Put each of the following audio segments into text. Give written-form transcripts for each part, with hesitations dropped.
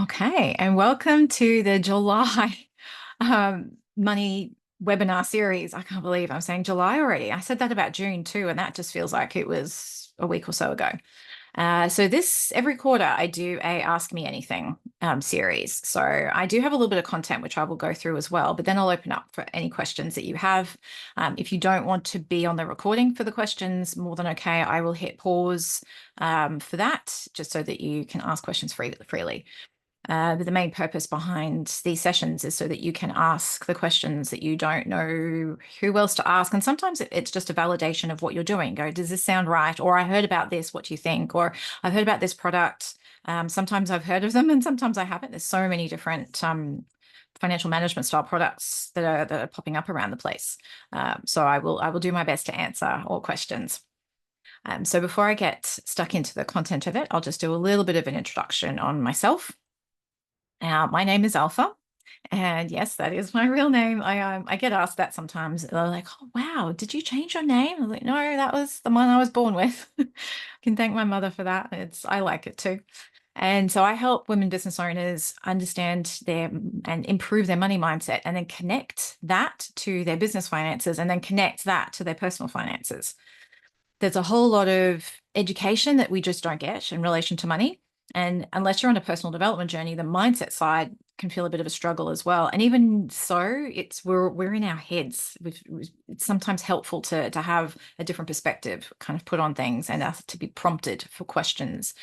Okay, and welcome to the July money webinar series. I can't believe I'm saying July already. I said that about June too, and that just feels like it was a week or so ago. So this every quarter I do a Ask Me Anything series. So I do have a little bit of content which I will go through as well, but then I'll open up for any questions that you have. If you don't want to be on the recording for the questions, more than okay, I will hit pause for that, just so that you can ask questions freely. But the main purpose behind these sessions is so that you can ask the questions that you don't know who else to ask. And sometimes it's just a validation of what you're doing. Go, does this sound right? Or I heard about this, what do you think? Or I've heard about this product. Sometimes I've heard of them and sometimes I haven't. There's so many different financial management style products that are popping up around the place. So I will do my best to answer all questions. So before I get stuck into the content of it, I'll just do a little bit of an introduction on myself. My name is Alpha, and yes, that is my real name. I get asked that sometimes. They're like, "Oh, wow, did you change your name?" I'm like, "No, that was the one I was born with." I can thank my mother for that. I like it too. And so I help women business owners understand their and improve their money mindset, and then connect that to their business finances, and then connect that to their personal finances. There's a whole lot of education that we just don't get in relation to money. And unless you're on a personal development journey, the mindset side can feel a bit of a struggle as well. And even so, we're in our heads. It's sometimes helpful to have a different perspective kind of put on things, and us to be prompted for questions,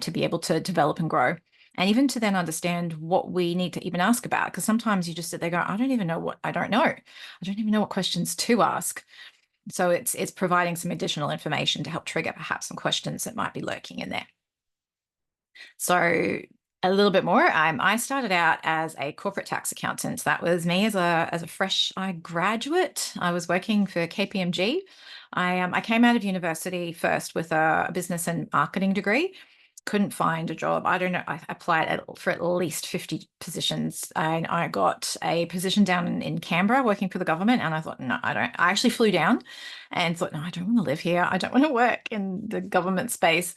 to be able to develop and grow. And even to then understand what we need to even ask about. Because sometimes you just sit there go, I don't even know what I don't know. I don't even know what questions to ask. So it's providing some additional information to help trigger perhaps some questions that might be lurking in there. So a little bit more. I started out as a corporate tax accountant. That was me as a fresh graduate. I was working for KPMG. I came out of university first with a business and marketing degree. Couldn't find a job. I don't know. I applied for at least 50 positions. And I got a position down in Canberra working for the government. And I thought, no, I don't. I actually flew down and thought, no, I don't want to live here. I don't want to work in the government space.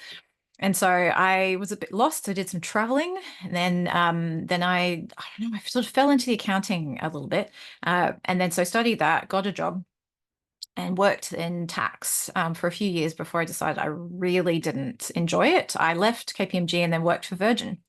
And so I was a bit lost. I did some traveling, and then I don't know, I sort of fell into the accounting a little bit, and then so studied that, got a job, and worked in tax for a few years before I decided I really didn't enjoy it. I left KPMG and then worked for Virgin.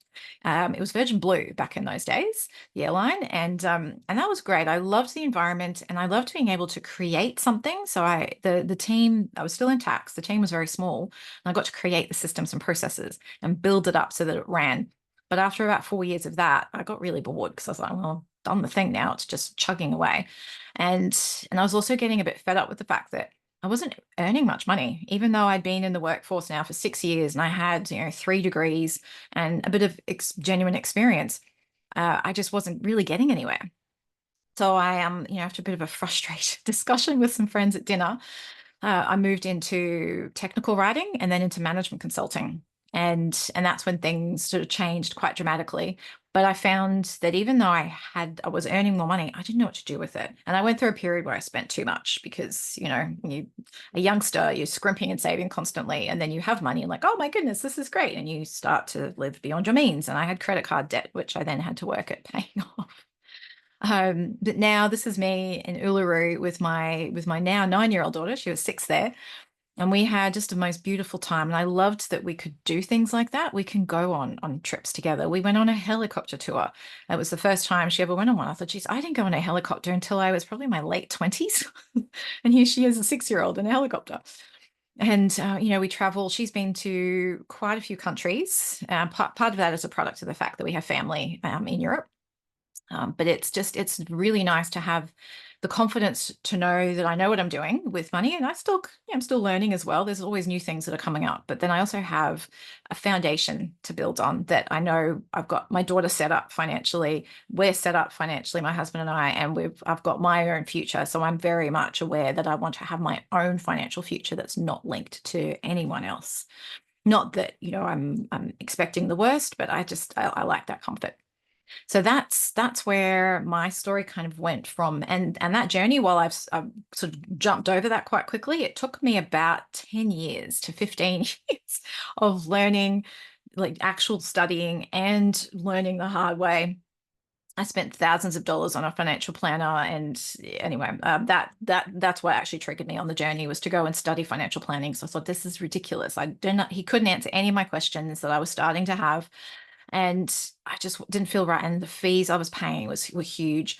It was Virgin Blue back in those days, the airline, and that was great. I loved the environment and I loved being able to create something. So the team, I was still in tax. The team was very small, and I got to create the systems and processes and build it up so that it ran. But after about 4 years of that, I got really bored because I was like, well, I've done the thing now. It's just chugging away. And I was also getting a bit fed up with the fact that I wasn't earning much money, even though I'd been in the workforce now for 6 years and I had, 3 degrees and a bit of genuine experience. I just wasn't really getting anywhere. So after a bit of a frustrated discussion with some friends at dinner, I moved into technical writing and then into management consulting. And that's when things sort of changed quite dramatically. But I found that even though I was earning more money, I didn't know what to do with it. And I went through a period where I spent too much because, a youngster, you're scrimping and saving constantly, and then you have money and like, oh my goodness, this is great. And you start to live beyond your means. And I had credit card debt, which I then had to work at paying off. But now this is me in Uluru with my now 9-year-old daughter. She was 6 there. And we had just the most beautiful time. And I loved that we could do things like that. We can go on trips together. We went on a helicopter tour. It was the first time she ever went on one. I thought, geez, I didn't go on a helicopter until I was probably in my late 20s. And here she is, a 6-year-old in a helicopter. And, we travel. She's been to quite a few countries. Part of that is a product of the fact that we have family in Europe. But it's really nice to have the confidence to know that I know what I'm doing with money, and I'm still learning as well. There's always new things that are coming up, but then I also have a foundation to build on that. I know I've got my daughter set up financially. We're set up financially, my husband and I, and I've got my own future. So I'm very much aware that I want to have my own financial future that's not linked to anyone else. Not that, I'm expecting the worst, but I like that comfort. So that's where my story kind of went from, and that journey. While I've sort of jumped over that quite quickly, it took me about 10 years to 15 years of learning like actual studying and learning the hard way. I spent thousands of dollars on a financial planner, and anyway, that's what actually triggered me on the journey, was to go and study financial planning. So I thought, this is ridiculous. He couldn't answer any of my questions that I was starting to have, and I just didn't feel right. And the fees I was paying were huge.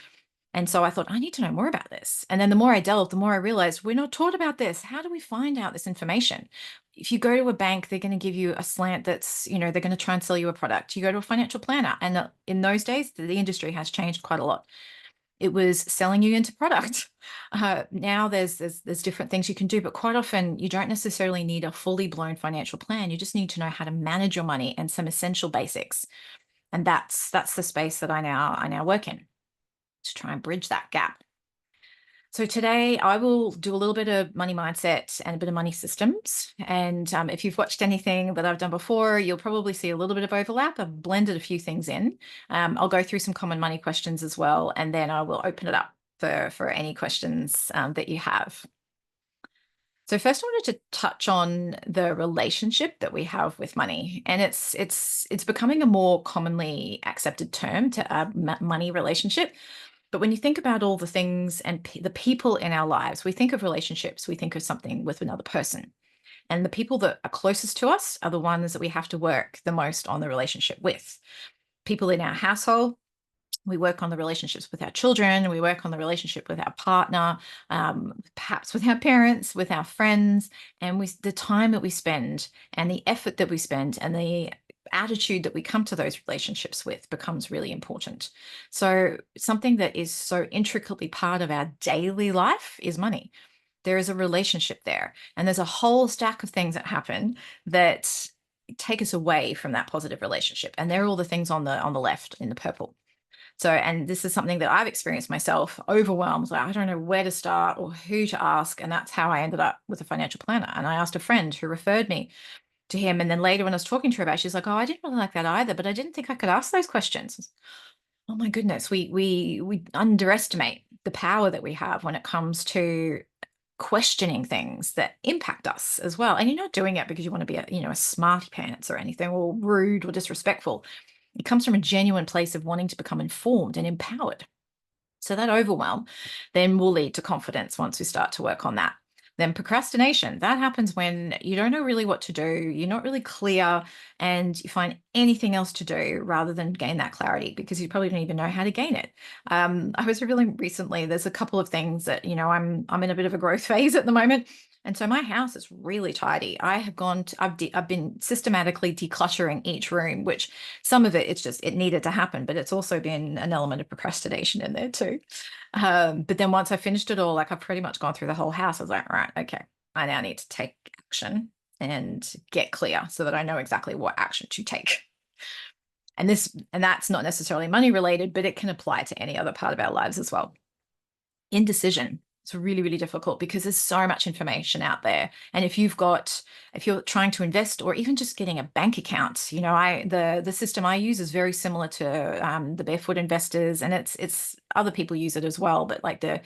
And so I thought, I need to know more about this. And then the more I delved, the more I realized we're not taught about this. How do we find out this information? If you go to a bank, they're going to give you a slant that's, they're going to try and sell you a product. You go to a financial planner, and in those days, the industry has changed quite a lot. It was selling you into product. Now there's different things you can do, but quite often you don't necessarily need a fully blown financial plan. You just need to know how to manage your money and some essential basics. And that's the space that I now work in, to try and bridge that gap. So today I will do a little bit of money mindset and a bit of money systems. And if you've watched anything that I've done before, you'll probably see a little bit of overlap. I've blended a few things in. I'll go through some common money questions as well, and then I will open it up for any questions that you have. So first, I wanted to touch on the relationship that we have with money, and it's becoming a more commonly accepted term, to money relationship. But when you think about all the things and the people in our lives, we think of relationships, we think of something with another person. And the people that are closest to us are the ones that we have to work the most on the relationship with. People in our household, we work on the relationships with our children, we work on the relationship with our partner, perhaps with our parents, with our friends, and the time that we spend and the effort that we spend and the attitude that we come to those relationships with becomes really important. So something that is so intricately part of our daily life is money. There is a relationship there, and there's a whole stack of things that happen that take us away from that positive relationship. And they're all the things on the left in the purple. So, and this is something that I've experienced myself, overwhelmed. Like, I don't know where to start or who to ask. And that's how I ended up with a financial planner. And I asked a friend who referred me to him. And then later, when I was talking to her about it, she's like, oh, I didn't really like that either, but I didn't think I could ask those questions. Oh my goodness, we underestimate the power that we have when it comes to questioning things that impact us as well. And you're not doing it because you want to be a smarty pants or anything, or rude or disrespectful. It comes from a genuine place of wanting to become informed and empowered. So that overwhelm then will lead to confidence once we start to work on that. Then procrastination, that happens when you don't know really what to do, you're not really clear, and you find anything else to do rather than gain that clarity, because you probably don't even know how to gain it. I was revealing recently, there's a couple of things that, I'm in a bit of a growth phase at the moment. And so my house is really tidy. I've been systematically decluttering each room, which some of it needed to happen, but it's also been an element of procrastination in there too. But then once I finished it all, like, I've pretty much gone through the whole house. I was like, right, okay, I now need to take action and get clear so that I know exactly what action to take. And that's not necessarily money related, but it can apply to any other part of our lives as well. Indecision. It's really, really difficult because there's so much information out there. And if you're trying to invest, or even just getting a bank account, the system I use is very similar to the Barefoot Investors, and it's other people use it as well, but like the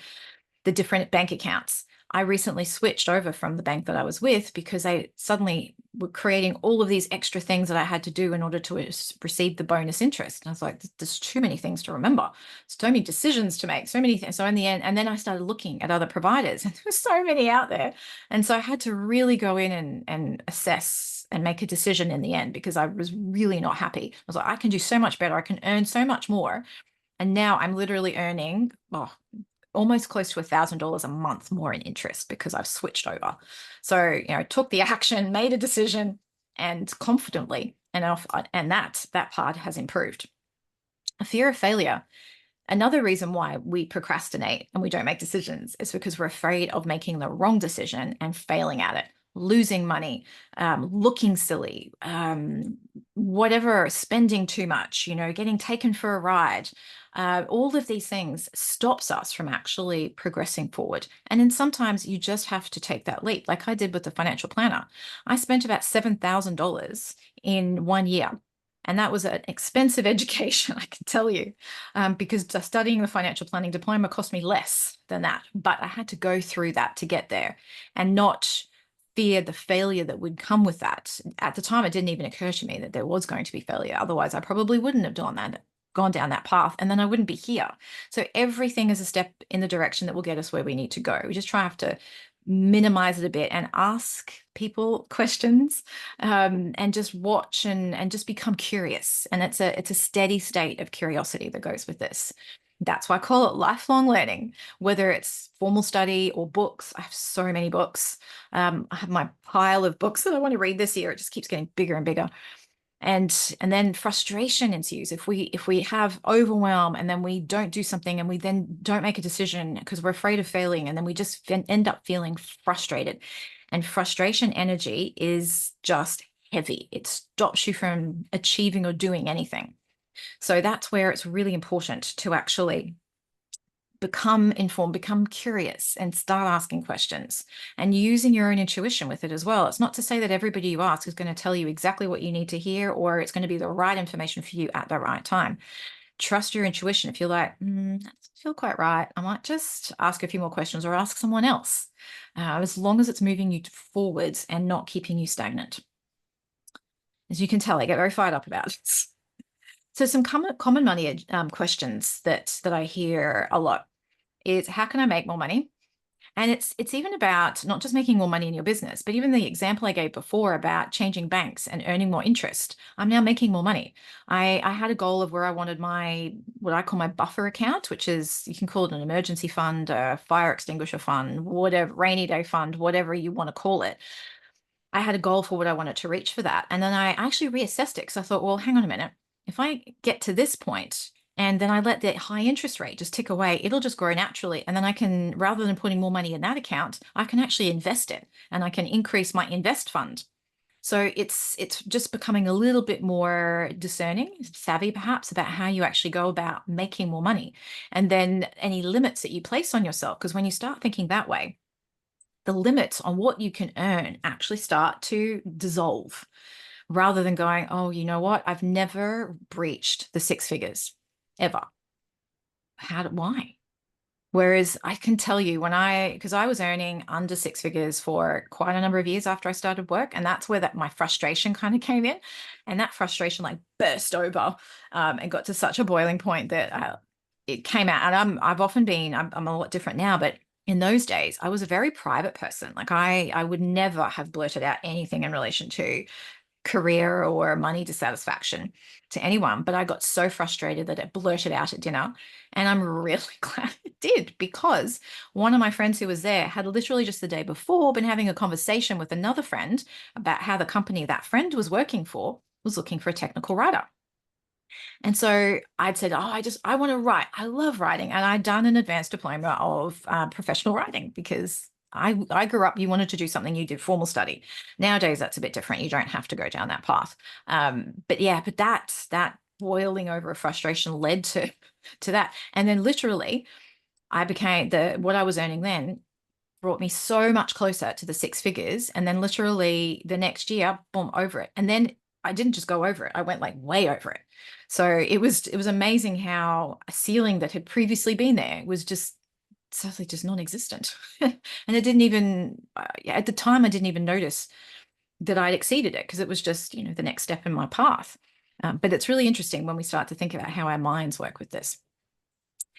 different bank accounts. I recently switched over from the bank that I was with because they suddenly were creating all of these extra things that I had to do in order to receive the bonus interest. And I was like, there's too many things to remember, so many decisions to make, so many things. So in the end, and then I started looking at other providers, and there were so many out there. And so I had to really go in and assess and make a decision in the end, because I was really not happy. I was like, I can do so much better. I can earn so much more. And now I'm literally earning, almost close to $1,000 a month more in interest because I've switched over. So, took the action, made a decision, and confidently, and that part has improved. A fear of failure. Another reason why we procrastinate and we don't make decisions is because we're afraid of making the wrong decision and failing at it, losing money, looking silly, whatever, spending too much, getting taken for a ride. All of these things stops us from actually progressing forward. And then sometimes you just have to take that leap, like I did with the financial planner. I spent about $7,000 in 1 year. And that was an expensive education, I can tell you, because studying the financial planning diploma cost me less than that. But I had to go through that to get there, and not fear the failure that would come with that. At the time, it didn't even occur to me that there was going to be failure. Otherwise, I probably wouldn't have gone down that path, and then I wouldn't be here. So everything is a step in the direction that will get us where we need to go. We just have to minimize it a bit and ask people questions, and just watch and just become curious. And it's a steady state of curiosity that goes with this. That's why I call it lifelong learning, whether it's formal study or books. I have so many books. I have my pile of books that I want to read this year. It just keeps getting bigger and bigger. And then frustration ensues if we have overwhelm and then we don't do something and we then don't make a decision because we're afraid of failing, and then we just end up feeling frustrated. And frustration energy is just heavy. It stops you from achieving or doing anything. So that's where it's really important to actually become informed, become curious, and start asking questions and using your own intuition with it as well. It's not to say that everybody you ask is going to tell you exactly what you need to hear, or it's going to be the right information for you at the right time. Trust your intuition. If you're like, that doesn't feel quite right, I might just ask a few more questions or ask someone else, as long as it's moving you forwards and not keeping you stagnant. As you can tell, I get very fired up about it. So some common money questions that I hear a lot is, how can I make more money? And it's even about not just making more money in your business, but even the example I gave before about changing banks and earning more interest. I'm now making more money. I had a goal of where I wanted what I call my buffer account, which is, you can call it an emergency fund, a fire extinguisher fund, whatever, rainy day fund, whatever you want to call it. I had a goal for what I wanted to reach for that. And then I actually reassessed it because I thought, well, hang on a minute. If I get to this point and then I let that high interest rate just tick away, it'll just grow naturally. And then I can, rather than putting more money in that account, I can actually invest it and I can increase my invest fund. So it's just becoming a little bit more discerning, savvy perhaps, about how you actually go about making more money. And then any limits that you place on yourself, because when you start thinking that way, the limits on what you can earn actually start to dissolve, rather than going, oh, you know what? I've never breached the six figures ever. Why? Whereas I can tell you because I was earning under six figures for quite a number of years after I started work. And that's where my frustration kind of came in. And that frustration like burst over, and got to such a boiling point that it came out. And I'm a lot different now, but in those days, I was a very private person. Like I would never have blurted out anything in relation to career or money dissatisfaction to anyone, but I got so frustrated that it blurted out at dinner. And I'm really glad it did, because one of my friends who was there had literally just the day before been having a conversation with another friend about how the company that friend was working for was looking for a technical writer. And so I'd said, oh, I want to write. I love writing. And I'd done an advanced diploma of professional writing, because I grew up, you wanted to do something, you did formal study. Nowadays, that's a bit different. You don't have to go down that path. But yeah, but that boiling over of frustration led to that. And then literally I became what I was earning then brought me so much closer to the six figures. And then literally the next year, boom, over it. And then I didn't just go over it. I went like way over it. So it was amazing how a ceiling that had previously been there was just suddenly just non-existent. And it didn't even, at the time, I didn't even notice that I'd exceeded it, because it was just, the next step in my path. But it's really interesting when we start to think about how our minds work with this.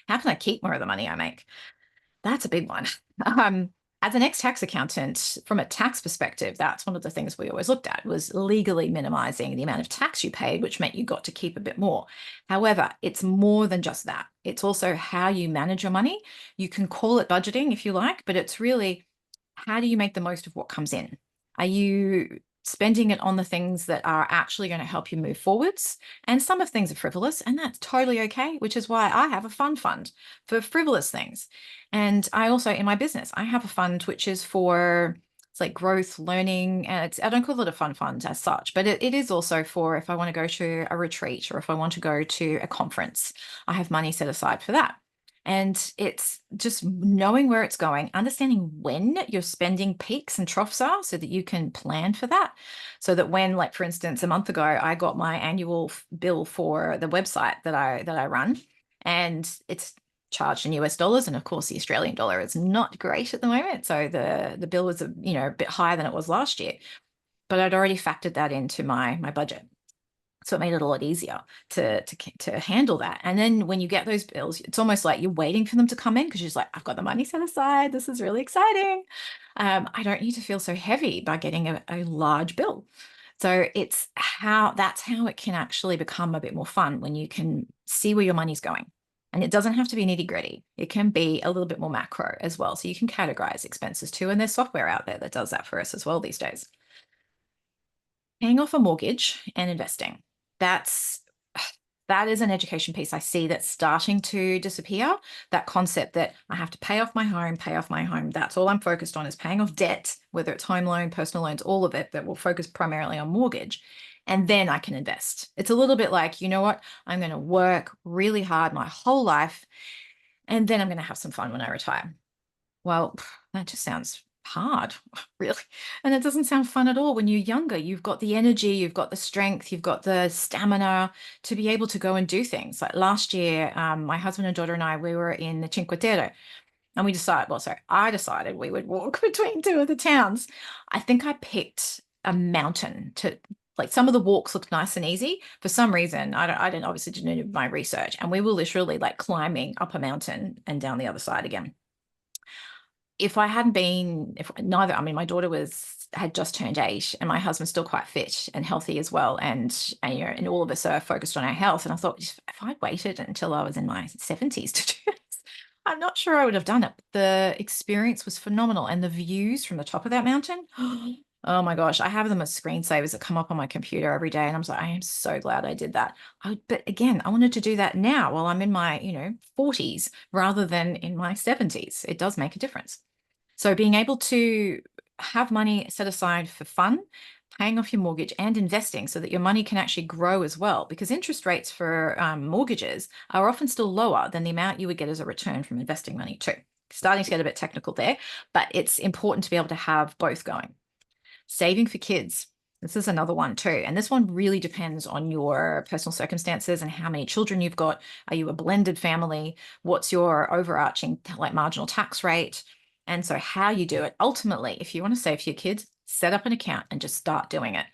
How can I keep more of the money I make? That's a big one. As an ex-tax accountant, from a tax perspective, that's one of the things we always looked at, was legally minimizing the amount of tax you paid, which meant you got to keep a bit more. However, it's more than just that. It's also how you manage your money. You can call it budgeting if you like, but it's really, how do you make the most of what comes in? Are you spending it on the things that are actually going to help you move forwards? And some of things are frivolous, and that's totally okay, which is why I have a fund for frivolous things. And I also, in my business, I have a fund which is for, it's like growth, learning, and I don't call it a fund as such, but it is also for if I want to go to a retreat or if I want to go to a conference, I have money set aside for that. And it's just knowing where it's going, understanding when your spending peaks and troughs are, so that you can plan for that. So that when, like, for instance, a month ago, I got my annual bill for the website that I run, and it's charged in US dollars. And of course, the Australian dollar is not great at the moment. So the bill was, a bit higher than it was last year. But I'd already factored that into my budget. So it made it a lot easier to handle that. And then when you get those bills, it's almost like you're waiting for them to come in because you're just like, I've got the money set aside. This is really exciting. I don't need to feel so heavy by getting a large bill. So that's how it can actually become a bit more fun when you can see where your money's going. And it doesn't have to be nitty gritty. It can be a little bit more macro as well. So you can categorize expenses too. And there's software out there that does that for us as well these days. Paying off a mortgage and investing. That is an education piece I see that's starting to disappear. That concept that I have to pay off my home. That's all I'm focused on is paying off debt, whether it's home loan, personal loans, all of it, that will focus primarily on mortgage. And then I can invest. It's a little bit like, you know what? I'm going to work really hard my whole life, and then I'm going to have some fun when I retire. Well, that just sounds hard, really. And it doesn't sound fun at all. When you're younger, you've got the energy, you've got the strength, you've got the stamina to be able to go and do things. Like last year, my husband and daughter and I, we were in the Cinque Terre, and I decided we would walk between two of the towns. I think I picked a mountain to, like, some of the walks looked nice and easy. For some reason, I didn't obviously do my research, and we were literally like climbing up a mountain and down the other side again. If my daughter had just turned 8, and my husband's still quite fit and healthy as well, and all of us are focused on our health. And I thought, if I'd waited until I was in my 70s to do this, I'm not sure I would have done it. The experience was phenomenal, and the views from the top of that mountain. Oh my gosh, I have them as screensavers that come up on my computer every day, and I'm like, I am so glad I did that. But again, I wanted to do that now while I'm in my 40s rather than in my 70s. It does make a difference. So being able to have money set aside for fun, paying off your mortgage, and investing so that your money can actually grow as well, because interest rates for mortgages are often still lower than the amount you would get as a return from investing money too. Starting to get a bit technical there, but it's important to be able to have both going. Saving for kids. This is another one too. And this one really depends on your personal circumstances and how many children you've got. Are you a blended family? What's your overarching marginal tax rate? And so how you do it. Ultimately, if you want to save for your kids, set up an account and just start doing it.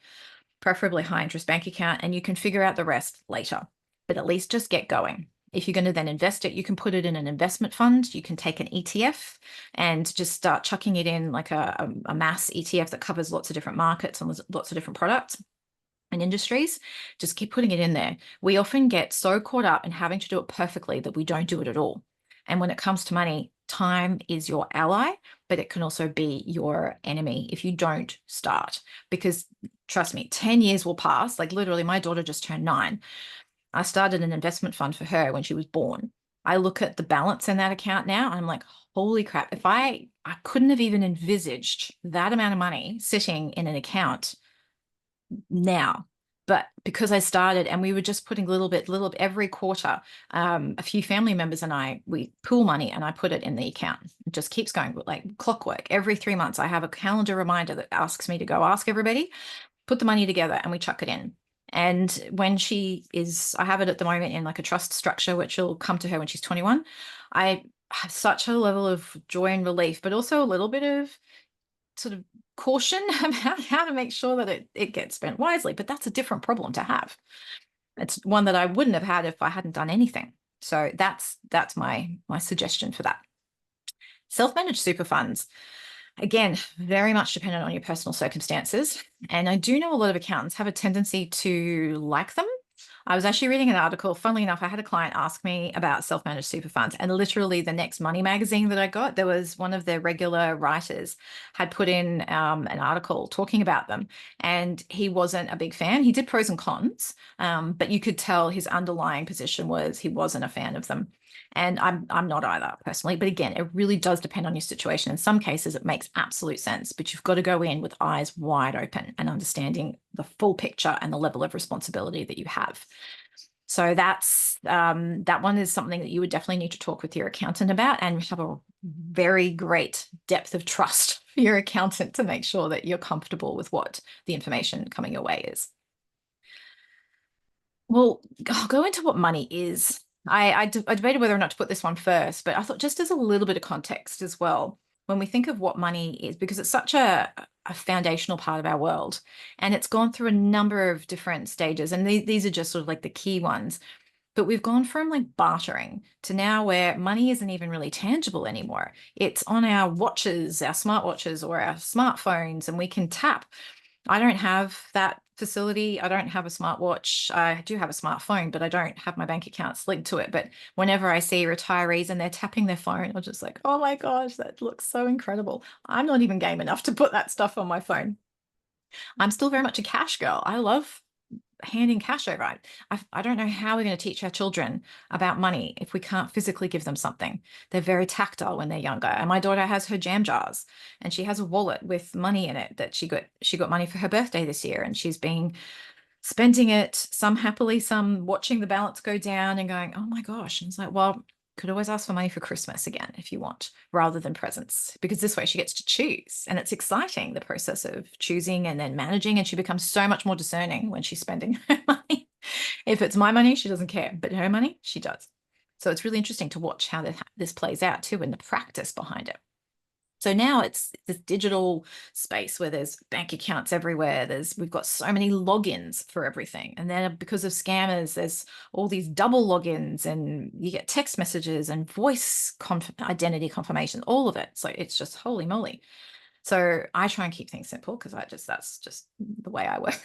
Preferably high interest bank account, and you can figure out the rest later. But at least just get going. If you're going to then invest it, you can put it in an investment fund. You can take an ETF and just start chucking it in like a mass ETF that covers lots of different markets and lots of different products and industries. Just keep putting it in there. We often get so caught up in having to do it perfectly that we don't do it at all. And when it comes to money, time is your ally, but it can also be your enemy if you don't start. Because trust me, 10 years will pass. Like literally, my daughter just turned 9. I started an investment fund for her when she was born. I look at the balance in that account now, and I'm like, holy crap, if I couldn't have even envisaged that amount of money sitting in an account now. But because I started, and we were just putting little bit every quarter, a few family members and we pool money, and I put it in the account. It just keeps going like clockwork. Every 3 months, I have a calendar reminder that asks me to go ask everybody, put the money together, and we chuck it in. And when I have it at the moment in like a trust structure, which will come to her when she's 21. I have such a level of joy and relief, but also a little bit of sort of caution about how to make sure that it gets spent wisely. But that's a different problem to have. It's one that I wouldn't have had if I hadn't done anything. So that's my suggestion for that. Self-managed super funds. Again, very much dependent on your personal circumstances. And I do know a lot of accountants have a tendency to like them. I was actually reading an article. Funnily enough, I had a client ask me about self-managed super funds, and literally the next Money magazine that I got, there was one of their regular writers had put in an article talking about them, and he wasn't a big fan. He did pros and cons, but you could tell his underlying position was he wasn't a fan of them. And I'm not either personally, but again, it really does depend on your situation. In some cases, it makes absolute sense, but you've got to go in with eyes wide open and understanding the full picture and the level of responsibility that you have. So that one is something that you would definitely need to talk with your accountant about, and have a very great depth of trust for your accountant to make sure that you're comfortable with what the information coming your way is. Well, I'll go into what money is. I debated whether or not to put this one first, but I thought just as a little bit of context as well, when we think of what money is, because it's such a foundational part of our world, and it's gone through a number of different stages, and these are just sort of like the key ones. But we've gone from like bartering to now where money isn't even really tangible anymore. It's on our watches, our smartwatches, or our smartphones, and we can tap. I don't have that facility. I don't have a smartwatch. I do have a smartphone, but I don't have my bank accounts linked to it. But whenever I see retirees and they're tapping their phone, I'm just like, oh my gosh, that looks so incredible. I'm not even game enough to put that stuff on my phone. I'm still very much a cash girl. I love handing cash over. I don't know how we're going to teach our children about money if we can't physically give them something. They're very tactile when they're younger. And my daughter has her jam jars, and she has a wallet with money in it that she got money for her birthday this year, and she's been spending it, some happily, some watching the balance go down and going, oh my gosh. And it's like, well, could always ask for money for Christmas again if you want, rather than presents, because this way she gets to choose. And it's exciting, the process of choosing and then managing. And she becomes so much more discerning when she's spending her money. If it's my money, she doesn't care, but her money, she does. So it's really interesting to watch how this plays out too, and the practice behind it. So now it's this digital space where there's bank accounts everywhere. We've got so many logins for everything. And then because of scammers, there's all these double logins, and you get text messages and identity confirmation, all of it. So it's just holy moly. So I try and keep things simple because that's just the way I work.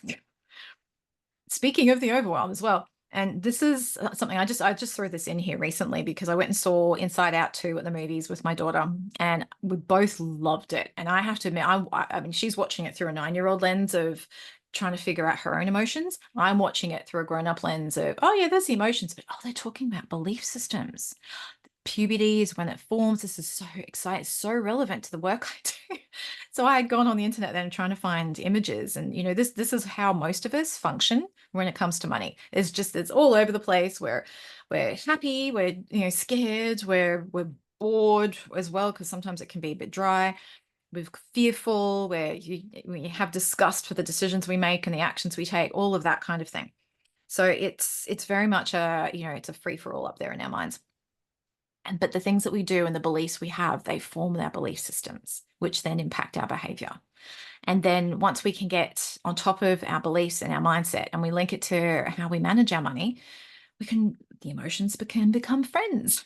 Speaking of the overwhelm as well, and this is something I just threw this in here recently because I went and saw Inside Out 2 at the movies with my daughter, and we both loved it. And I have to admit, I mean, she's watching it through a 9-year-old lens of trying to figure out her own emotions. I'm watching it through a grown-up lens of, oh yeah, there's the emotions, but oh, they're talking about belief systems. Puberty is when it forms. This is so exciting, so relevant to the work I do. So I had gone on the internet then trying to find images, and this is how most of us function when it comes to money. It's all over the place. We're happy, we're scared, we're bored as well, because sometimes it can be a bit dry. We're fearful, we have disgust for the decisions we make and the actions we take, all of that kind of thing. So it's very much it's a free for all up there in our minds. But the things that we do and the beliefs we have, they form our belief systems, which then impact our behavior. And then once we can get on top of our beliefs and our mindset, and we link it to how we manage our money, the emotions can become friends.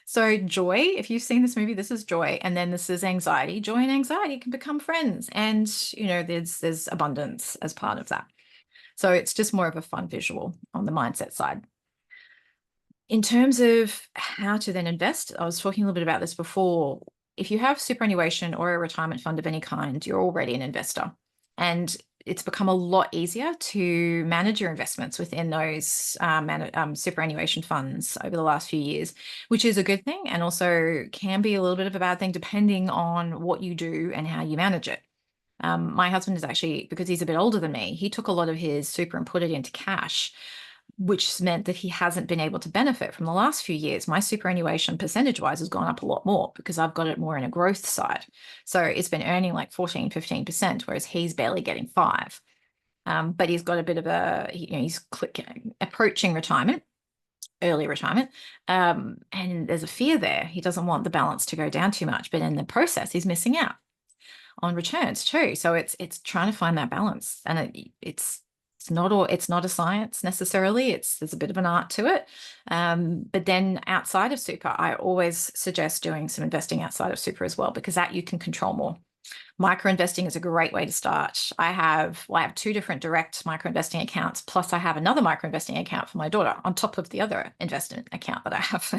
So joy, if you've seen this movie, this is joy, and then this is anxiety. Joy and anxiety can become friends, and there's abundance as part of that. So it's just more of a fun visual on the mindset side. In terms of how to then invest, I was talking a little bit about this before. If you have superannuation or a retirement fund of any kind, you're already an investor. And it's become a lot easier to manage your investments within those superannuation funds over the last few years, which is a good thing, and also can be a little bit of a bad thing depending on what you do and how you manage it. My husband is actually, because he's a bit older than me, he took a lot of his super and put it into cash, which meant that he hasn't been able to benefit from the last few years. My superannuation percentage-wise has gone up a lot more because I've got it more in a growth side. So it's been earning like 14, 15%, whereas he's barely getting 5. But he's got a bit of he's approaching retirement, early retirement. And there's a fear there. He doesn't want the balance to go down too much, but in the process, he's missing out on returns too. So it's trying to find that balance. And it's not a science necessarily. There's a bit of an art to it. But then outside of super, I always suggest doing some investing outside of super as well, because that you can control more. Micro investing is a great way to start. I have 2 different direct micro investing accounts, plus I have another micro investing account for my daughter on top of the other investment account that I have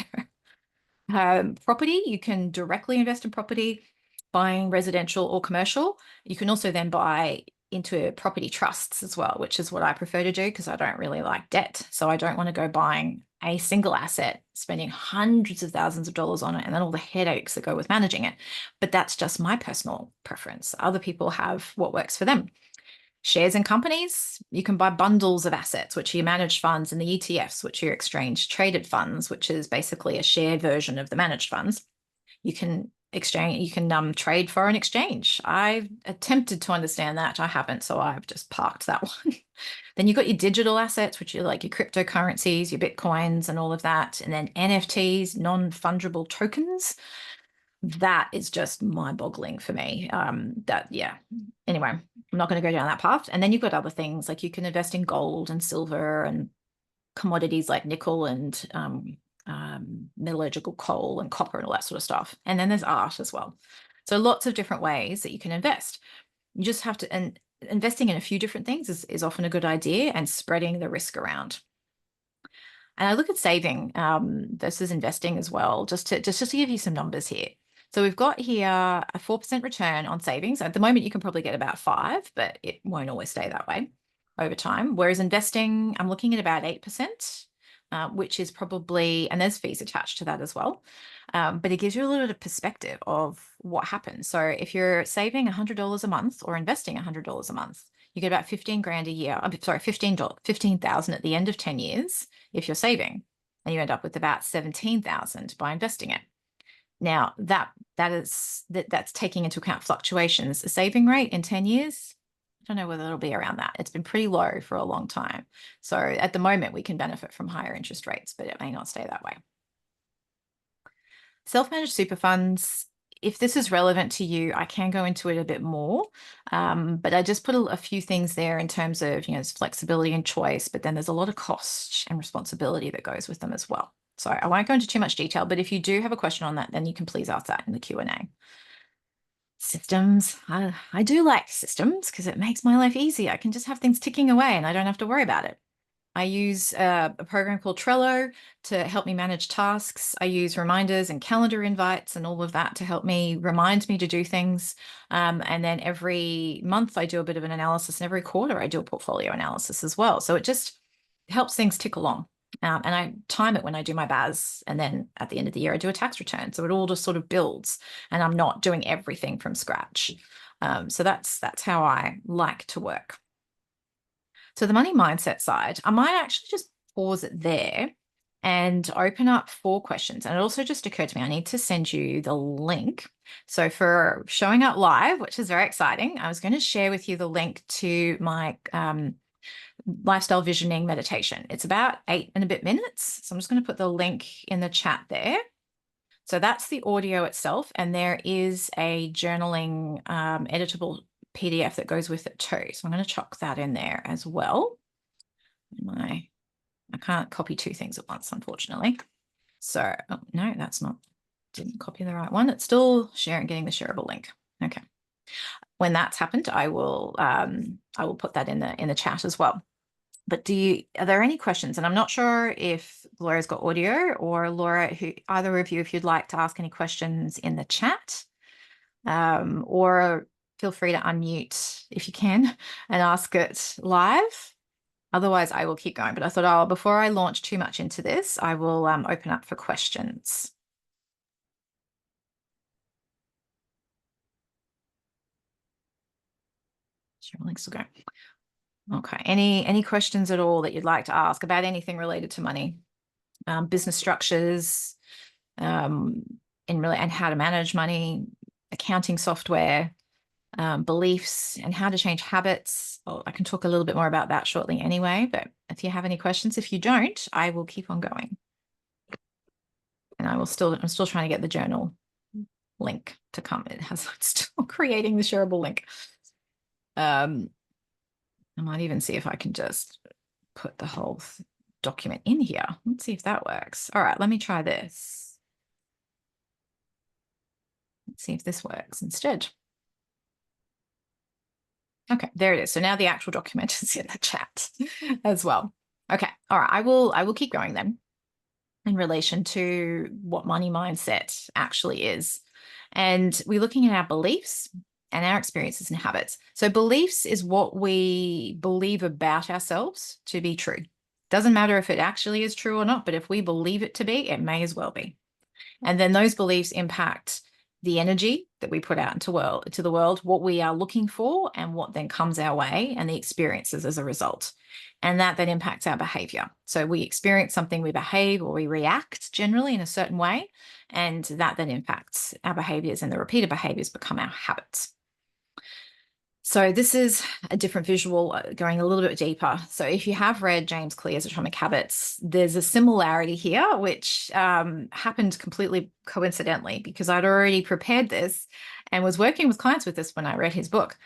there. Property, you can directly invest in property, buying residential or commercial. You can also then buy into property trusts as well, which is what I prefer to do because I don't really like debt. So I don't want to go buying a single asset, spending hundreds of thousands of dollars on it, and then all the headaches that go with managing it. But that's just my personal preference. Other people have what works for them. Shares in companies, you can buy bundles of assets, which are your managed funds, and the ETFs, which are your exchange traded funds, which is basically a share version of the managed funds. You can exchange, you can trade foreign exchange. I've attempted to understand that. I haven't, so I've just parked that one. Then you've got your digital assets, which are like your cryptocurrencies, your bitcoins, and all of that. And then NFTs, non-fungible tokens. That is just mind-boggling for me. Yeah. Anyway, I'm not going to go down that path. And then you've got other things like you can invest in gold and silver and commodities like nickel and metallurgical coal and copper and all that sort of stuff. And then there's art as well. So lots of different ways that you can invest. You just have to, and investing in a few different things is often a good idea, and spreading the risk around. And I look at saving versus investing as well, just to give you some numbers here. So we've got here a 4% return on savings. At the moment, you can probably get about 5%, but it won't always stay that way over time. Whereas investing, I'm looking at about 8%, which is probably, and there's fees attached to that as well. But it gives you a little bit of perspective of what happens. So if you're saving $100 a month or investing $100 a month, you get about 15 grand a year. I'm sorry, 15,000 at the end of 10 years if you're saving, and you end up with about 17,000 by investing it. Now that's taking into account fluctuations. A saving rate in 10 years, I don't know whether it'll be around that. It's been pretty low for a long time. So at the moment we can benefit from higher interest rates, but it may not stay that way. Self-managed super funds, if this is relevant to you, I can go into it a bit more, but I just put a few things there in terms of, there's flexibility and choice, but then there's a lot of cost and responsibility that goes with them as well. So I won't go into too much detail, but if you do have a question on that, then you can please ask that in the Q&A. Systems. I do like systems because it makes my life easy. I can just have things ticking away and I don't have to worry about it. I use a program called Trello to help me manage tasks. I use reminders and calendar invites and all of that to help me, remind me to do things. And then every month I do a bit of an analysis, and every quarter I do a portfolio analysis as well. So it just helps things tick along. And I time it when I do my BAS, and then at the end of the year I do a tax return. So it all just sort of builds, and I'm not doing everything from scratch. So that's how I like to work. So the money mindset side, I might actually just pause it there and open up 4 questions. And it also just occurred to me, I need to send you the link. So for showing up live, which is very exciting, I was going to share with you the link to my lifestyle visioning meditation. It's about 8 and a bit minutes. So I'm just going to put the link in the chat there. So that's the audio itself. And there is a journaling editable PDF that goes with it too. So I'm going to chuck that in there as well. I can't copy 2 things at once, unfortunately. So, oh, no, didn't copy the right one. It's still getting the shareable link. Okay. When that's happened, I will put that in the chat as well. But are there any questions? And I'm not sure if Laura's got audio, or Laura, either of you, if you'd like to ask any questions in the chat, or feel free to unmute if you can and ask it live. Otherwise, I will keep going. But I thought, before I launch too much into this, I will open up for questions. Sure, links will go. Okay. Any questions at all that you'd like to ask about anything related to money, business structures, and how to manage money, accounting software, beliefs, and how to change habits? Well, I can talk a little bit more about that shortly anyway, but if you have any questions, if you don't, I will keep on going. And I'm still trying to get the journal link to come. I'm still creating the shareable link. I might even see if I can just put the whole document in here. Let's see if that works. All right, let me try this. Let's see if this works instead. Okay, there it is. So now the actual document is in the chat as well. Okay, all right, I will keep going then in relation to what money mindset actually is. And we're looking at our beliefs and our experiences and habits. So beliefs is what we believe about ourselves to be true. Doesn't matter if it actually is true or not, but if we believe it to be, it may as well be. And then those beliefs impact the energy that we put out into the world, what we are looking for, and what then comes our way, and the experiences as a result. And that then impacts our behavior. So we experience something, we behave or we react generally in a certain way, and that then impacts our behaviors, and the repeated behaviors become our habits. So this is a different visual going a little bit deeper. So if you have read James Clear's Atomic Habits, there's a similarity here, which happened completely coincidentally because I'd already prepared this and was working with clients with this when I read his book.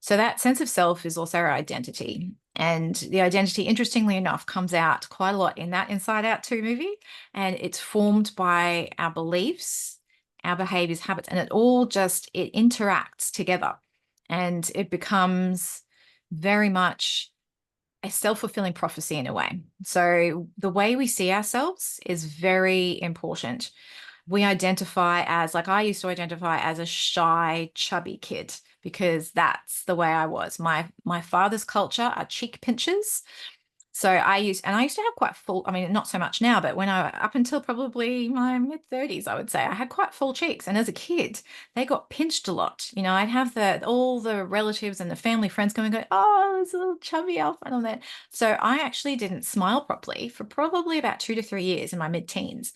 So that sense of self is also our identity. And the identity, interestingly enough, comes out quite a lot in that Inside Out 2 movie. And it's formed by our beliefs, our behaviors, habits, and it interacts together. And it becomes very much a self-fulfilling prophecy in a way. So the way we see ourselves is very important. We identify as, like I used to identify as a shy, chubby kid because that's the way I was. My father's culture are cheek pinchers. So I used to have quite full, I mean, not so much now, but up until probably my mid-30s, I would say, I had quite full cheeks. And as a kid, they got pinched a lot. You know, I'd have all the relatives and the family friends going, oh, there's a little chubby elephant on there. So I actually didn't smile properly for probably about 2 to 3 years in my mid-teens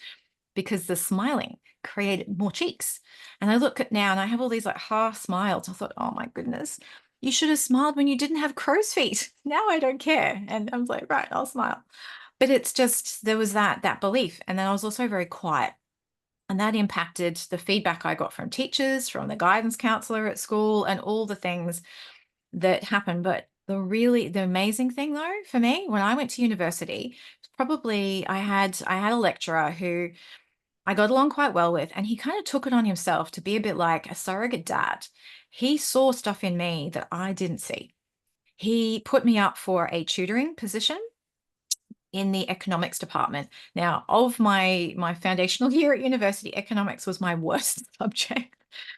because the smiling created more cheeks. And I look at now and I have all these like half smiles. I thought, oh my goodness, you should have smiled when you didn't have crow's feet. Now I don't care. And I was like, right, I'll smile. But it's just, there was that belief. And then I was also very quiet. And that impacted the feedback I got from teachers, from the guidance counselor at school, and all the things that happened. But the amazing thing though, for me, when I went to university, probably I had a lecturer who I got along quite well with, and he kind of took it on himself to be a bit like a surrogate dad. He saw stuff in me that I didn't see. He put me up for a tutoring position in the economics department. Now, of my foundational year at university, economics was my worst subject.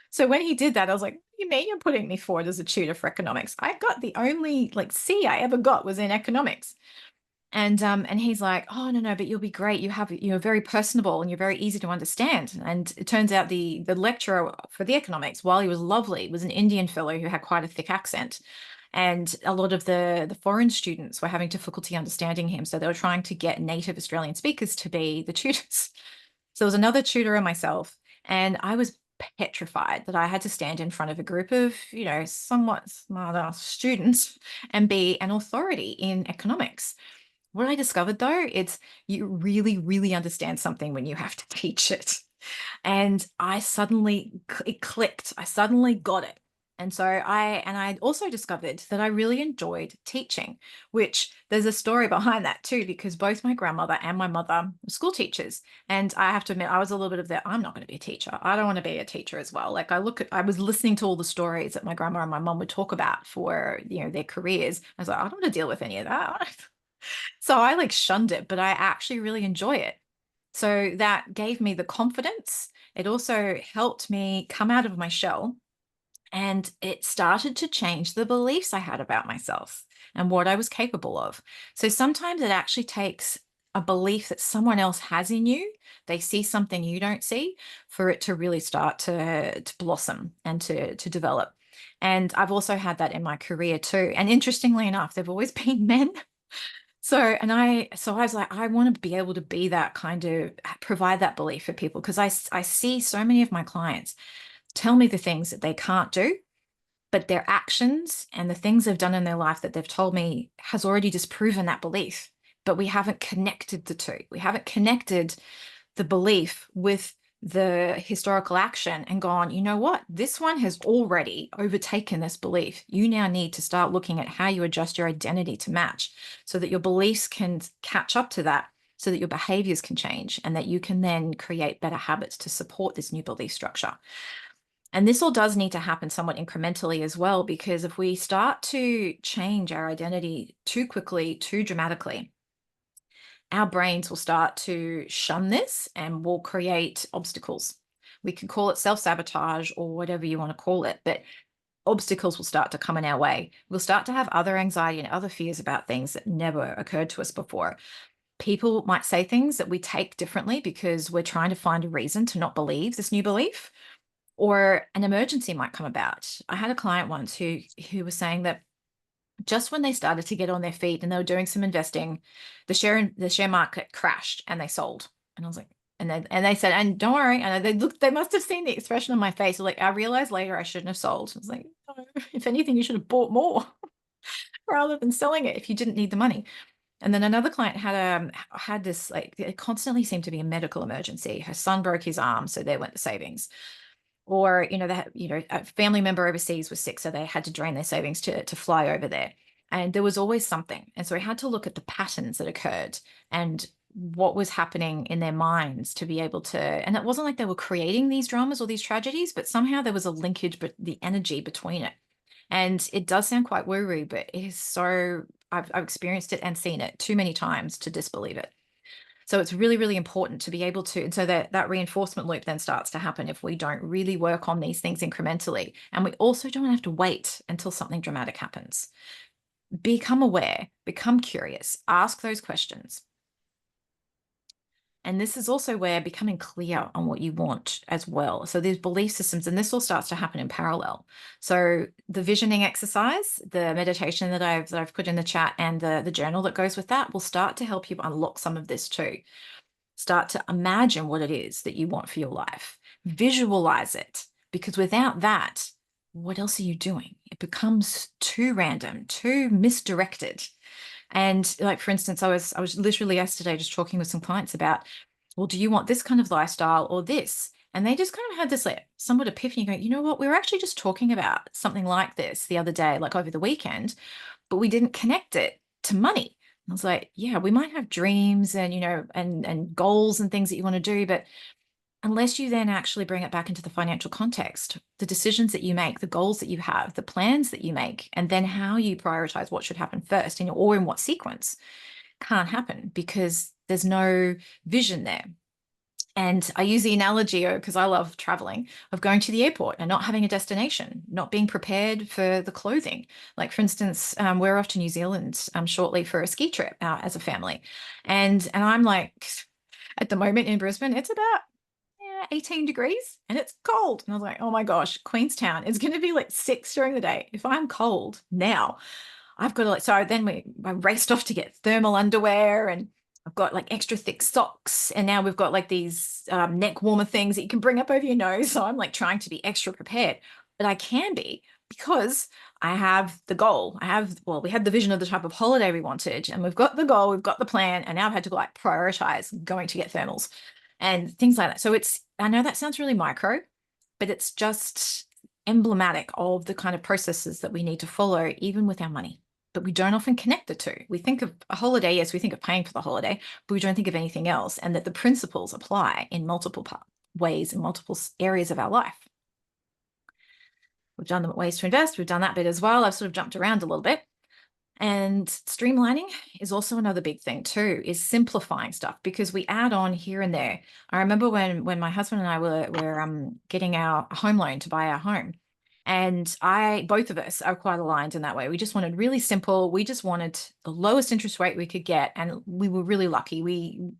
So when he did that, I was like, what do you mean you're putting me forward as a tutor for economics? I got the only like C I ever got was in economics. And he's like, oh no, but you'll be great. You're very personable and you're very easy to understand. And it turns out the lecturer for the economics, while he was lovely, was an Indian fellow who had quite a thick accent. And a lot of the foreign students were having difficulty understanding him. So they were trying to get native Australian speakers to be the tutors. So there was another tutor and myself, and I was petrified that I had to stand in front of a group of, somewhat smarter students and be an authority in economics. What I discovered though, it's you really, really understand something when you have to teach it. And it clicked. I suddenly got it. And so I also discovered that I really enjoyed teaching, which there's a story behind that too, because both my grandmother and my mother were school teachers. And I have to admit, I was a little bit of that, I'm not going to be a teacher. I don't want to be a teacher as well. Like I was listening to all the stories that my grandma and my mom would talk about for, their careers. I was like, I don't want to deal with any of that. So I like shunned it, but I actually really enjoy it. So that gave me the confidence. It also helped me come out of my shell, and it started to change the beliefs I had about myself and what I was capable of. So sometimes it actually takes a belief that someone else has in you. They see something you don't see for it to really start to blossom and to develop. And I've also had that in my career too. And interestingly enough, they've always been men. So I was like, I want to be able to be that kind of provide that belief for people, because I see so many of my clients tell me the things that they can't do, but their actions and the things they've done in their life that they've told me has already disproven that belief. But we haven't connected the two. We haven't connected the belief with the historical action and gone, you know what? This one has already overtaken this belief. You now need to start looking at how you adjust your identity to match so that your beliefs can catch up to that, so that your behaviors can change and that you can then create better habits to support this new belief structure. And this all does need to happen somewhat incrementally as well, because if we start to change our identity too quickly, too dramatically, our brains will start to shun this and will create obstacles. We can call it self-sabotage or whatever you want to call it, but obstacles will start to come in our way. We'll start to have other anxiety and other fears about things that never occurred to us before. People might say things that we take differently because we're trying to find a reason to not believe this new belief, or an emergency might come about. I had a client once who was saying that Just when they started to get on their feet and they were doing some investing, the share market crashed and they sold. And I was like, and they said, and don't worry. And they must have seen the expression on my face. Like, I realized later I shouldn't have sold. I was like, no, if anything, you should have bought more rather than selling it if you didn't need the money. And then another client had this, like, it constantly seemed to be a medical emergency. Her son broke his arm, so they went to savings. Or, they had, a family member overseas was sick, so they had to drain their savings to fly over there. And there was always something. And so we had to look at the patterns that occurred and what was happening in their minds to be able to, and it wasn't like they were creating these dramas or these tragedies, but somehow there was a linkage, but the energy between it. And it does sound quite woo-woo, but it is so, I've experienced it and seen it too many times to disbelieve it. So it's really, really important to be able to, and so that reinforcement loop then starts to happen if we don't really work on these things incrementally. And we also don't have to wait until something dramatic happens. Become aware, become curious, ask those questions. And this is also where becoming clear on what you want as well. So there's belief systems, and this all starts to happen in parallel. So the visioning exercise, the meditation that I've put in the chat, and the journal that goes with that will start to help you unlock some of this too. Start to imagine what it is that you want for your life. Visualize it, because without that, what else are you doing? It becomes too random, too misdirected. And like, for instance, I was literally yesterday just talking with some clients about, well, do you want this kind of lifestyle or this? And they just kind of had this like somewhat epiphany going, you know what, we were actually just talking about something like this the other day, like over the weekend, but we didn't connect it to money. And I was like, yeah, we might have dreams and, and goals and things that you want to do, but unless you then actually bring it back into the financial context, the decisions that you make, the goals that you have, the plans that you make, and then how you prioritize what should happen first or in what sequence can't happen because there's no vision there. And I use the analogy, because I love traveling, of going to the airport and not having a destination, not being prepared for the clothing. Like, for instance, we're off to New Zealand shortly for a ski trip as a family. And I'm like, at the moment in Brisbane, it's about 18 degrees and it's cold. And I was like, oh my gosh, Queenstown is going to be like 6 during the day. If I'm cold now, I've got to so then I raced off to get thermal underwear, and I've got like extra thick socks. And now we've got like these neck warmer things that you can bring up over your nose. So I'm like trying to be extra prepared, but I can be because I have the goal. We had the vision of the type of holiday we wanted, and we've got the goal, we've got the plan, and now I've had to like prioritize going to get thermals and things like that. So I know that sounds really micro, but it's just emblematic of the kind of processes that we need to follow, even with our money. But we don't often connect the two. We think of a holiday, yes, we think of paying for the holiday, but we don't think of anything else, and that the principles apply in multiple ways in multiple areas of our life. We've done the ways to invest. We've done that bit as well. I've sort of jumped around a little bit. And streamlining is also another big thing too, is simplifying stuff, because we add on here and there. I remember when my husband and I were getting our home loan to buy our home. And both of us are quite aligned in that way. We just wanted really simple. We just wanted the lowest interest rate we could get. And we were really lucky. We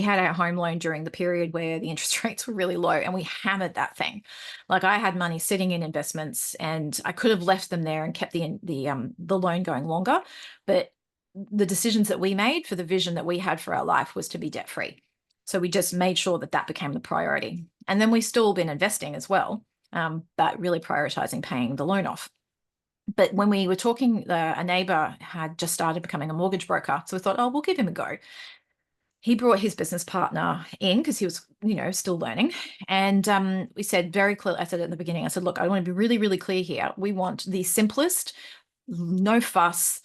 had our home loan during the period where the interest rates were really low, and we hammered that thing. Like, I had money sitting in investments and I could have left them there and kept the loan going longer. But the decisions that we made for the vision that we had for our life was to be debt free. So we just made sure that became the priority. And then we've still been investing as well. But really prioritizing paying the loan off. But when we were talking, a neighbor had just started becoming a mortgage broker. So we thought, oh, we'll give him a go. He brought his business partner in because he was, still learning. And we said very clearly, I said at the beginning, I said, look, I want to be really, really clear here. We want the simplest, no fuss,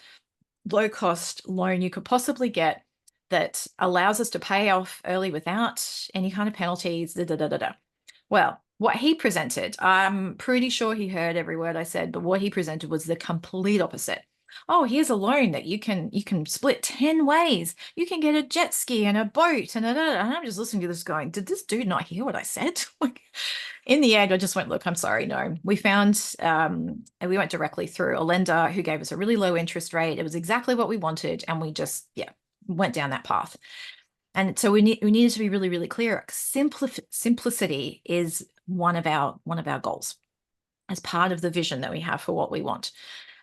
low cost loan you could possibly get that allows us to pay off early without any kind of penalties. Well, what he presented, I'm pretty sure he heard every word I said, but what he presented was the complete opposite. Oh, here's a loan that you can split 10 ways. You can get a jet ski and a boat and I'm just listening to this going, did this dude not hear what I said? Like, in the end, I just went, look, I'm sorry, no. We found, and we went directly through a lender who gave us a really low interest rate. It was exactly what we wanted, and we just, went down that path. And so we needed to be really, really clear. Simplicity is one of our goals as part of the vision that we have for what we want.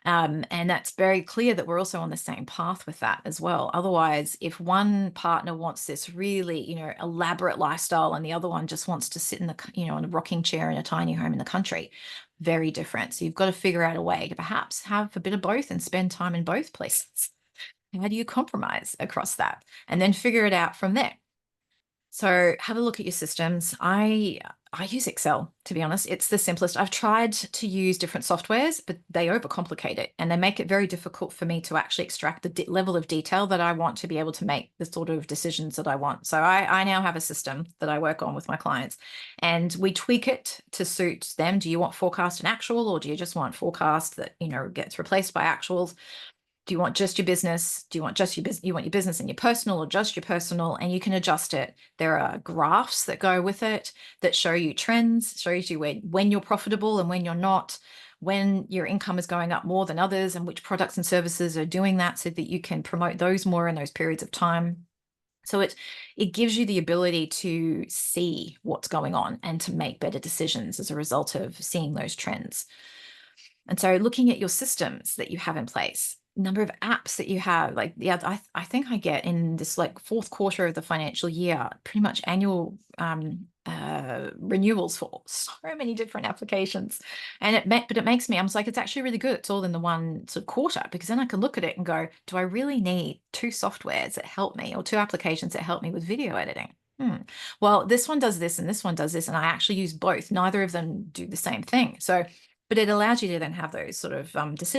And that's very clear that we're also on the same path with that as well. Otherwise, if one partner wants this really, elaborate lifestyle and the other one just wants to sit in in a rocking chair in a tiny home in the country, very different. So you've got to figure out a way to perhaps have a bit of both and spend time in both places. How do you compromise across that? And then figure it out from there. So have a look at your systems. I use Excel, to be honest. It's the simplest. I've tried to use different softwares, but they overcomplicate it and they make it very difficult for me to actually extract the level of detail that I want to be able to make the sort of decisions that I want. So I now have a system that I work on with my clients and we tweak it to suit them. Do you want forecast and actual, or do you just want forecast that, gets replaced by actuals? Do you want just your business? Do you want just your business? You want your business and your personal, or just your personal? And you can adjust it. There are graphs that go with it that show you trends, shows you when you're profitable and when you're not, when your income is going up more than others, and which products and services are doing that so that you can promote those more in those periods of time. So it gives you the ability to see what's going on and to make better decisions as a result of seeing those trends. And so looking at your systems that you have in place, number of apps that you have, like, yeah, I think I get in this like fourth quarter of the financial year, pretty much annual renewals for so many different applications. And it makes me, I'm like, it's actually really good. It's all in the one sort of quarter, because then I can look at it and go, do I really need two softwares that help me, or two applications that help me with video editing? Well, this one does this and this one does this, and I actually use both. Neither of them do the same thing. So but it allows you to then have those sort of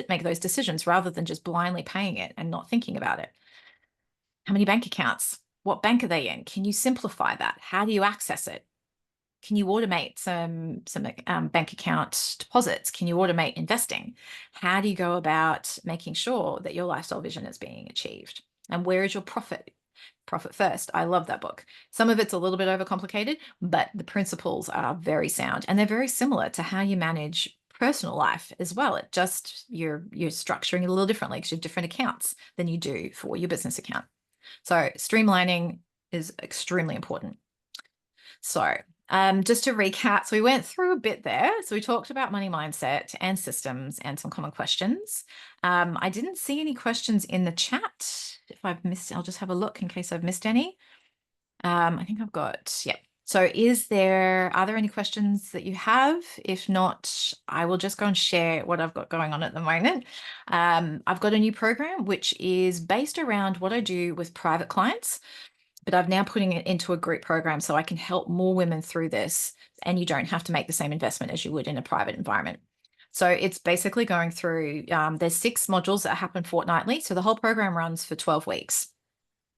make those decisions rather than just blindly paying it and not thinking about it. How many bank accounts? What bank are they in? Can you simplify that? How do you access it? Can you automate some bank account deposits? Can you automate investing? How do you go about making sure that your lifestyle vision is being achieved? And where is your profit? Profit First. I love that book. Some of it's a little bit overcomplicated, but the principles are very sound, and they're very similar to how you manage personal life as well. It just you're structuring it a little differently because you have different accounts than you do for your business account. So streamlining is extremely important. So just to recap, so we went through a bit there. So we talked about money mindset and systems and some common questions. I didn't see any questions in the chat. If I've missed, I'll just have a look in case I've missed any. I think I've got, yeah. So are there any questions that you have? If not, I will just go and share what I've got going on at the moment. I've got a new program, which is based around what I do with private clients, but I'm now putting it into a group program so I can help more women through this, and you don't have to make the same investment as you would in a private environment. So it's basically going through, there's 6 modules that happen fortnightly. So the whole program runs for 12 weeks.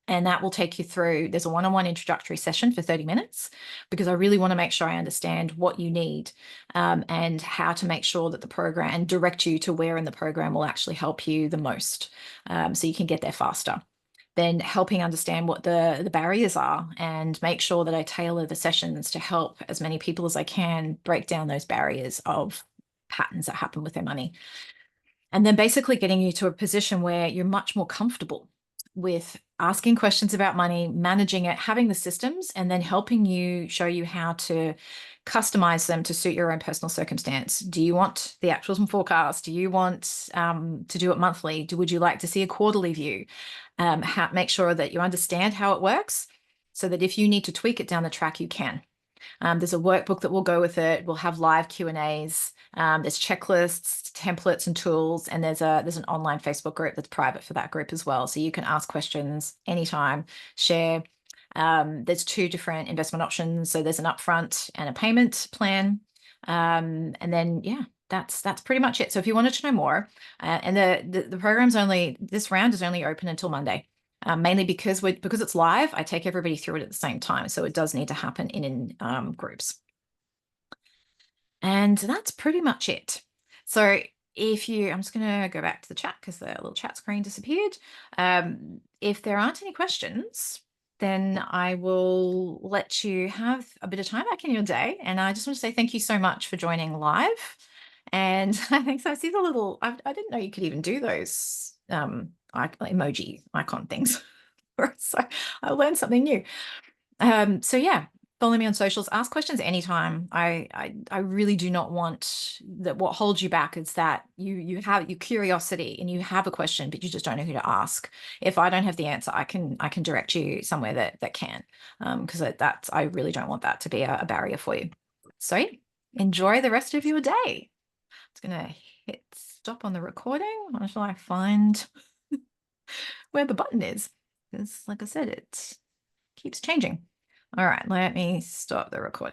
And that will take you through, there's a one-on-one introductory session for 30 minutes, because I really want to make sure I understand what you need and how to make sure that the program, and direct you to where in the program will actually help you the most, so you can get there faster. Then helping understand what the barriers are, and make sure that I tailor the sessions to help as many people as I can break down those barriers of patterns that happen with their money. And then basically getting you to a position where you're much more comfortable with asking questions about money, managing it, having the systems, and then helping you, show you how to customize them to suit your own personal circumstance. Do you want the actuals and forecast? Do you want to do it monthly? Would you like to see a quarterly view? Make sure that you understand how it works, so that if you need to tweak it down the track, you can. There's a workbook that will go with it. We'll have live Q&As. There's checklists, templates, and tools. And there's an online Facebook group that's private for that group as well. So you can ask questions anytime, share. There's 2 different investment options. So there's an upfront and a payment plan. And then, yeah, that's pretty much it. So if you wanted to know more, and the program's this round is only open until Monday. Mainly because it's live, I take everybody through it at the same time. So it does need to happen in groups. And that's pretty much it. So I'm just going to go back to the chat because the little chat screen disappeared. If there aren't any questions, then I will let you have a bit of time back in your day. And I just want to say thank you so much for joining live. And I think so. I see the little, I didn't know you could even do those emoji icon things. So I learned something new. So yeah, Follow me on socials. Ask questions anytime. I really do not want that. What holds you back is that you have your curiosity and you have a question, but you just don't know who to ask. If I don't have the answer, I can direct you somewhere that can, because that's I really don't want that to be a barrier for you. So enjoy the rest of your day. It's gonna hit stop on the recording. How shall I find where the button is? Because, like I said, it keeps changing. All right, let me stop the recording.